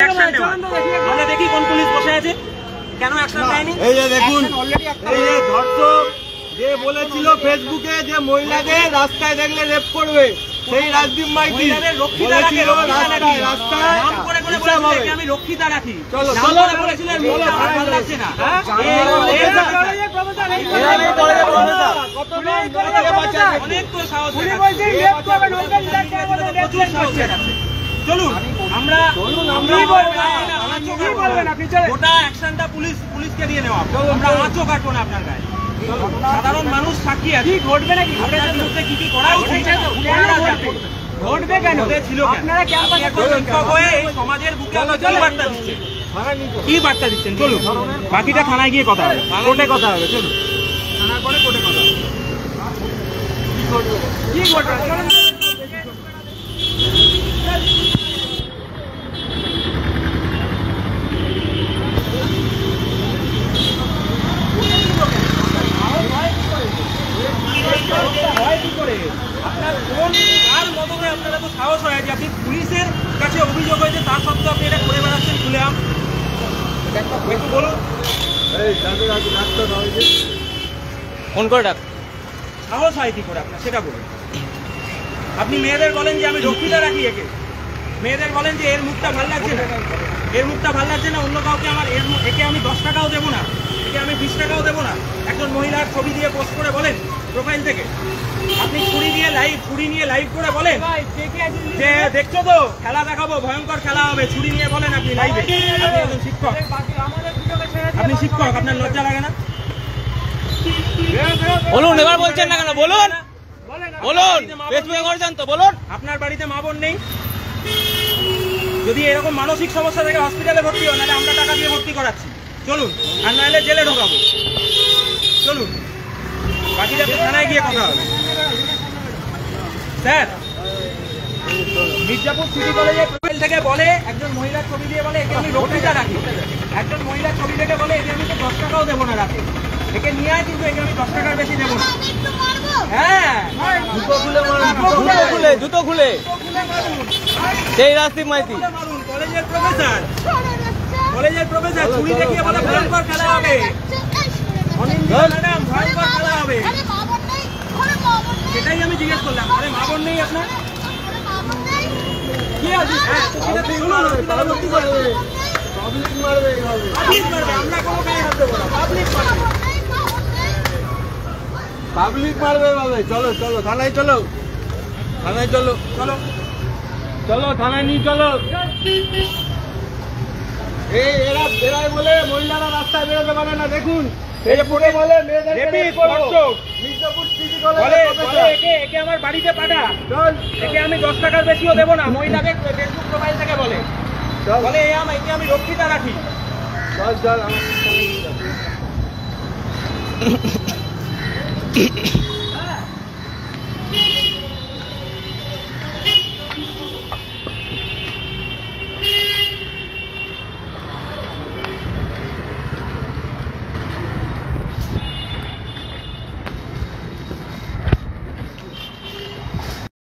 Action নেওয়া। আমরা দেখি কোন পুলিশ বসে আছে, কেন অ্যাকশন নেয়নি। এই যে দেখুন, এই যে ধর্ষক যে বলেছিল ফেসবুকে যে মহিলাদের রাস্তায় দেখলে রেপ করবে, সেই রাজদীপ মাইতি বলেছিল রাস্তায় নাম করে করে বলেছিল আমি রক্ষিতা রাখি, চলো নাম চলো করে বলেছিলেন ভালো লাগছে না। অনেক তো সাহস চলুন, আমরা গোটা অ্যাকশনটা পুলিশকে দিয়ে নেওয়া, আমরা আঁচও কাটবো না আপনার গায়ে। সাধারণ মানুষ সাক্ষী আছে, ঘটবে নাকি আপনার বিরুদ্ধে কি কি করা উচিত ঘটবে, কেন ছিল, আপনারা সমাজের বুকে কি বার্তা দিচ্ছেন চলুন, বাকিটা থানায় গিয়ে কথা হবে, কোর্টে কথা হবে, চলুন থানার পরে কোর্টে কথা হবে। কি ঘটবে আপনার কোন কার মদতে আপনারা তো সাহস হয়ে যে আপনি পুলিশের কাছে অভিযোগ হয়েছে, তার সত্ত্বেও আপনি এটা করে বেড়াচ্ছেন খুলেআম, একটু বলুন। ফোন করে ডাক, সাহস হয় কি করে আপনার সেটা বলুন। আপনি মেয়েদের বলেন যে আমি রক্ষিতা রাখি, মেয়েদের বলেন যে এর মুখটা ভালো লাগছে না, এর মুখটা ভালো লাগছে না, অন্য কাউকে আমার একে আমি 10 টাকাও দেবো না, একে আমি 20 টাকাও দেবো না। একজন মহিলার ছবি দিয়ে পোস্ট করে বলেন প্রোফাইল থেকে, আপনি ছুরি নিয়ে লাইভ করে বলেন যে দেখছো তো খেলা দেখাবো, ভয়ঙ্কর খেলা হবে, ছুরি নিয়ে বলেন আপনি লাইভে। আপনি একজন শিক্ষক, আপনি শিক্ষক, আপনার লজ্জা লাগে না? বলুন, এবার বলছেন না কেন, বলুন বলুন, ফেসবুকে করছেন তো বলুন। আপনার বাড়িতে মা বোন নেই? যদি এরকম মানসিক সমস্যা থেকে হসপিটালে ভর্তি হয়, নাহলে আমরা টাকা দিয়ে ভর্তি করাচ্ছি, চলুন, আর নাহলে জেলে ঢোকাবো, চলুন বাকিটা থানায় গিয়ে কথা হবে। স্যার, মির্জাপুর সিটি কলেজের প্রোফাইল থেকে বলে একজন মহিলার ছবি দিয়ে বলে একে আমি রক্ষিতা রাখি, একজন মহিলার ছবি থেকে বলে একে আমি তো 10 টাকাও দেবো না রাতে, একে নিয়ে আয় কিন্তু একে আমি 10 টাকার বেশি দেবো না। হ্যাঁ, জুতো খুলে সেই রাজদীপ মাইতি মারুন, কলেজের প্রফেসর ছুরি দেখিয়ে বলে ভয়ঙ্কর খেলা হবে, ম্যাডাম ভয়ঙ্কর খেলা হবে, সেটাই আমি জিজ্ঞেস করলাম। আরে মা বোন নেই আপনার? কি আছে? আমরা কোনো গায়ে হাত দেবো না, পাবলিক মারবে ভাবে। চলো চলো থানায় চলো, থানায় চলো, চলো চলো থানায় নিয়ে চলো। এই এরাই বলে মহিলারা রাস্তায় বেরোতে পারে না, দেখুন একে আমার বাড়িতে পাঠা, একে আমি 10 টাকার বেশিও দেবো না, মহিলাকে ফেসবুক প্রোফাইল থেকে বলে একে আমি রক্ষিতা রাখি। চল চল আমার